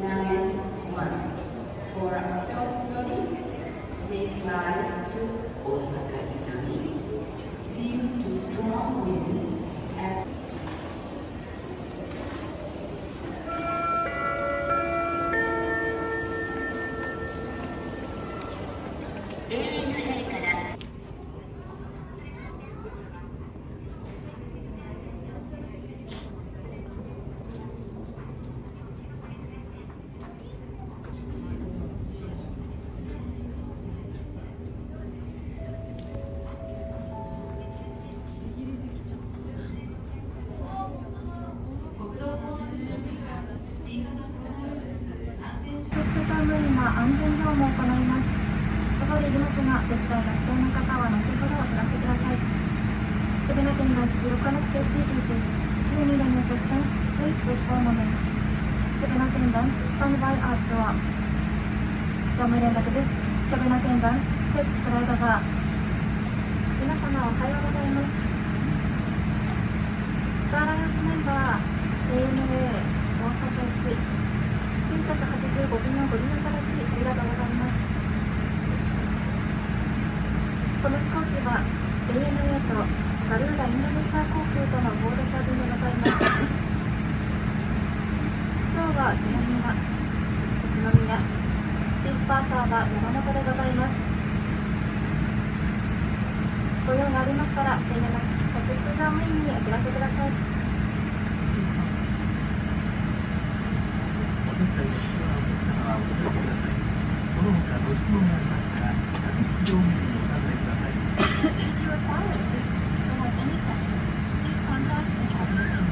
9-1 for Tottori, they fly to Osaka Itami due to strong winds at 安全業務を行います。そこでいりますが、絶対が必要な方は後ほどお知らせください。Seven attendants, you can stay seated. You need any assistance, please wait for a moment. Seven attendants, stand by at door. 業務連絡です。Seven attendants, step right over. 皆様おはようございます。スターライオンスメンバー、ANA、大阪駅。985便のご利用いただきありがとうございます。この飛行機は ANA とガルーダインドネシア航空との合同車便でございます。今日は南は宇都宮、チーフパーサーは山本でございます。ご用がありましたら、電話客室乗務員にお知らせください。お客様はお知らせください。その他ご質問がありましたら、客室乗務員にお尋ねください。If you require assistance or have any questions, please contact the cabinet team.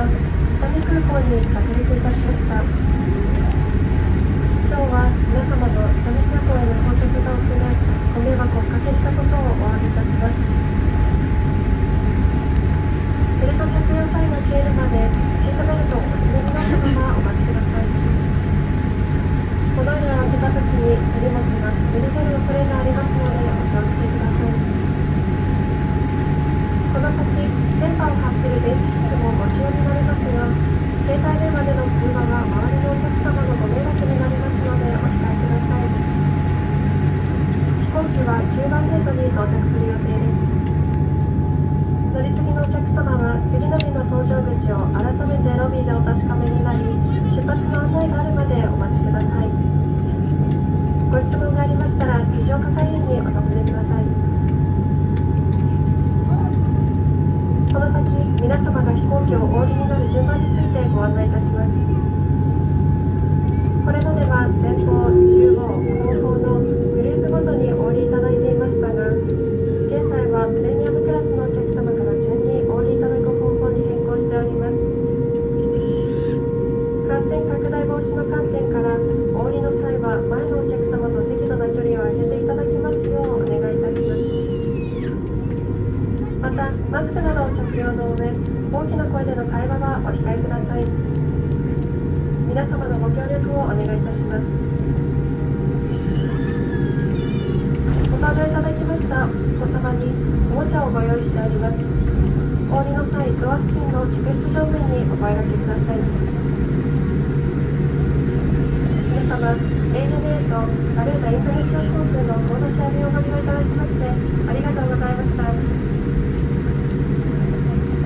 は伊丹空港に着陸いたしました。今日は皆様と伊丹空港への到着が遅れ、ご迷惑をおかけしたことをお詫びいたします。ベルト着用サインが消えるまでシートベルトをお締めになったままお待ちください。このように開けたときに荷物が滑り出る恐れがありますのでお気をつけください。この先、電波を発する電子機器もご使用になりますが、携帯電話での通話は周りのお客様のご迷惑になりますのでお控えください。飛行機は9番ゲートに到着する予定です。乗り継ぎのお客様は次の便の搭乗口を改めてロビーでお確かめになり、出発の案内があるまでお待ちください。ご質問がありましたら地上係員にお尋ねください。この先、皆様が飛行機をお降りになる順番についてご案内いたします。これまでは前方、中央、後方のグループごとにお降りいただいていましたが、現在はプレミアムクラスのお客様から順にお降りいただく方法に変更しております。感染拡大防止の観点からお降りの際は前のお客様と適度な距離を空けていただきますようお願いいたします。また、マスクなどを着用の上、大きな声での会話はお控えください。皆様のご協力をお願いいたします。ご搭乗いただきましたお子様におもちゃをご用意しております。お降りの際、ドア付近の客室乗務員にお声掛けください。皆様、ANA とガルーダインドネシア航空のコードシェア便をご利用いただきましてありがとうございました。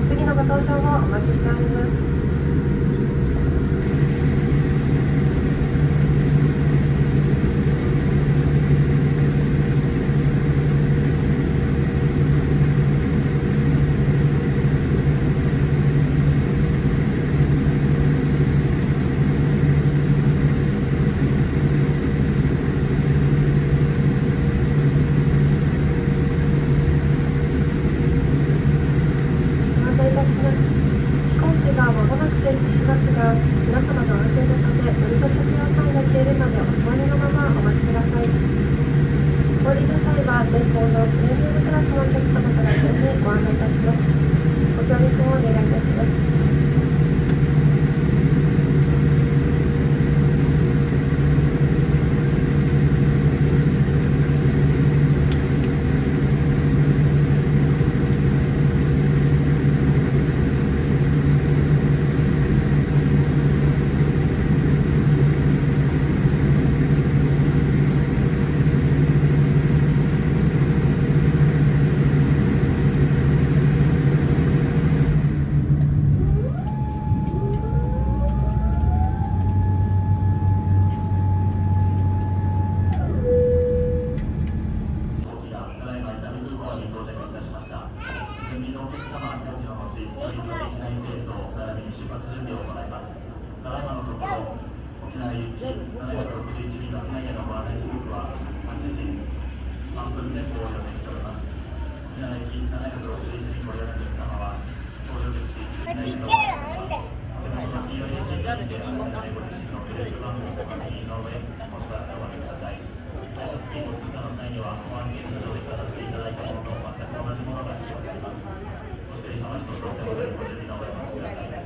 次のご搭乗をお待ちしております。前方のプレミアムクラスのお客様から順にご案内いたします。ご協力をお願いいたします。次ご通過の際には保安検査場でかざしていただいたものと全く同じものが必要になります。お一人様一つお手元でご準備の上お待ちください。